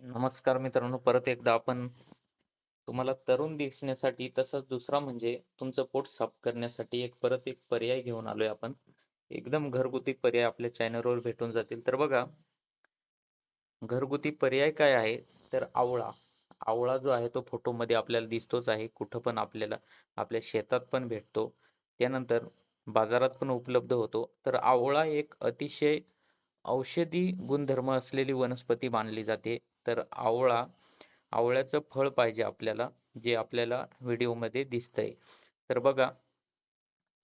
नमस्कार मित्रांनो, परत एकदा आपण तुम्हाला तरुण दिसण्यासाठी तसंच दुसरा म्हणजे तुमचं पोट साफ करण्यासाठी परत एक पर्याय घेऊन आलोय आपण. एकदम घरगुती पर्याय आपल्या चॅनलवर भेटून जातील. तर बघा, घरगुती पर्याय काय आहे? तर आवळा. आवळा जो आहे तो फोटोमध्ये आपल्याला दिसतोच आहे. कुठं पण आपल्याला आपल्या शेतात पण भेटतो. त्यानंतर बाजारात पण उपलब्ध होतो. तर आवळा एक अतिशय औषधी गुणधर्म असलेली वनस्पती मानली जाते. तर आवळ्याचं फळ पाहिजे आपल्याला, जे आपल्याला व्हिडिओमध्ये दिसतंय. तर बघा,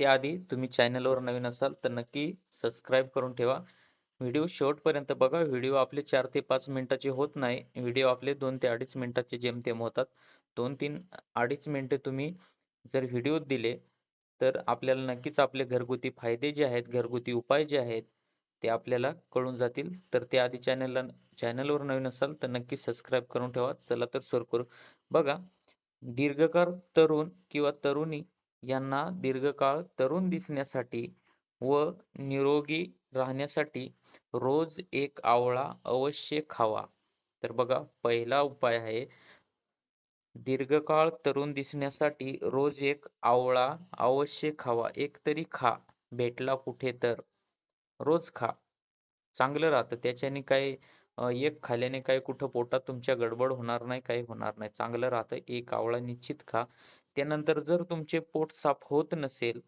त्याआधी तुम्ही चॅनलवर नवीन असाल तर नक्की सबस्क्राईब करून ठेवा. व्हिडिओ शेवटपर्यंत बघा. व्हिडिओ आपले 4 ते 5 मिनिटाचे होत नाही. व्हिडिओ आपले 2 ते 2.5 मिनिटाचे जेमतेम होतात. 2-3 2.5 मिनिटे तुम्ही जर व्हिडिओ दिले, तर आपल्याला नक्कीच आपले घरगुती फायदे जे आहेत, घरगुती उपाय जे आहेत, ते आपल्याला कळून जातील. तर त्याआधी चॅनलवर नवीन असाल तर नक्की सबस्क्राईब करून ठेवा. चला तर सुरू करू. बघा, दीर्घकाळ तरुण किंवा तरुणी यांना दीर्घकाळ तरुण दिसण्यासाठी व निरोगी राहण्यासाठी रोज एक आवळा अवश्य खावा. तर बघा, पहिला उपाय आहे, दीर्घकाळ तरुण दिसण्यासाठी रोज एक आवळा अवश्य खावा. एक तरी खा. भेटला कुठे तर. रोज खा. चांगलं राहतं. त्याच्याने काही एक खाल्ल्याने काही कुठं पोटात तुमच्या गडबड होणार नाही, काही होणार नाही. चांगलं राहतं. एक आवळा निश्चित खा. त्यानंतर जर तुमचे पोट साफ होत नसेल,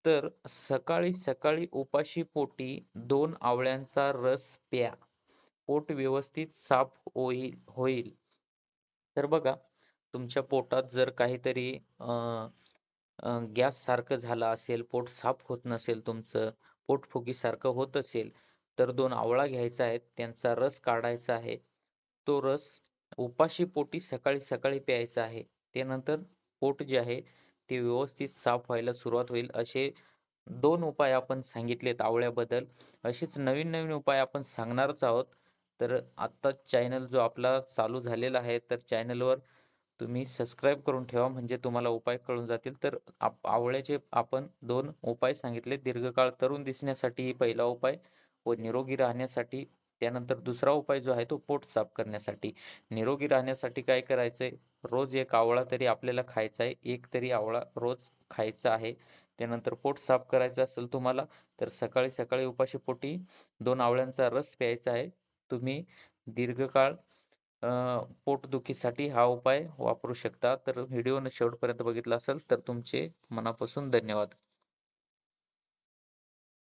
तर सकाळी सकाळी उपाशी पोटी 2 आवळ्यांचा रस प्या. पोट व्यवस्थित साफ होईल होईल. तर बघा, तुमच्या पोटात जर काहीतरी गॅस सारखं झालं असेल, पोट साफ होत नसेल तुमचं, पोटफुगीसारखं होत असेल, तर 2 आवळा घ्यायचा आहे, त्यांचा रस काढायचा आहे. तो रस उपाशी पोटी सकाळी सकाळी प्यायचा आहे. त्यानंतर पोट जे आहे ते व्यवस्थित साफ व्हायला सुरुवात होईल. असे 2 उपाय आपण सांगितलेत आवळ्याबद्दल. असेच नवीन नवीन उपाय आपण सांगणारच आहोत. तर आत्ताच चॅनल जो आपला चालू झालेला आहे, तर चॅनलवर तुम्ही सबस्क्राईब करून ठेवा, म्हणजे तुम्हाला उपाय कळून जातील. तर आवळ्याचे आपण 2 उपाय सांगितले. दीर्घकाळ तरुण दिसण्यासाठी पहिला उपाय व निरोगी राहण्यासाठी. त्यानंतर दुसरा उपाय जो आहे तो पोट साफ करण्यासाठी. निरोगी राहण्यासाठी काय करायचंय? रोज एक आवळा तरी आपल्याला खायचा आहे. एक तरी आवळा रोज खायचा आहे. त्यानंतर पोट साफ करायचं असेल तुम्हाला, तर सकाळी सकाळी उपाशी पोटी 2 आवळ्यांचा रस प्यायचा आहे. तुम्ही दीर्घकाळ पोटदुखीसाठी हा उपाय वापरू शकता. तर व्हिडिओ शेवटपर्यंत बघितला असेल तर तुमचे मनापासून धन्यवाद.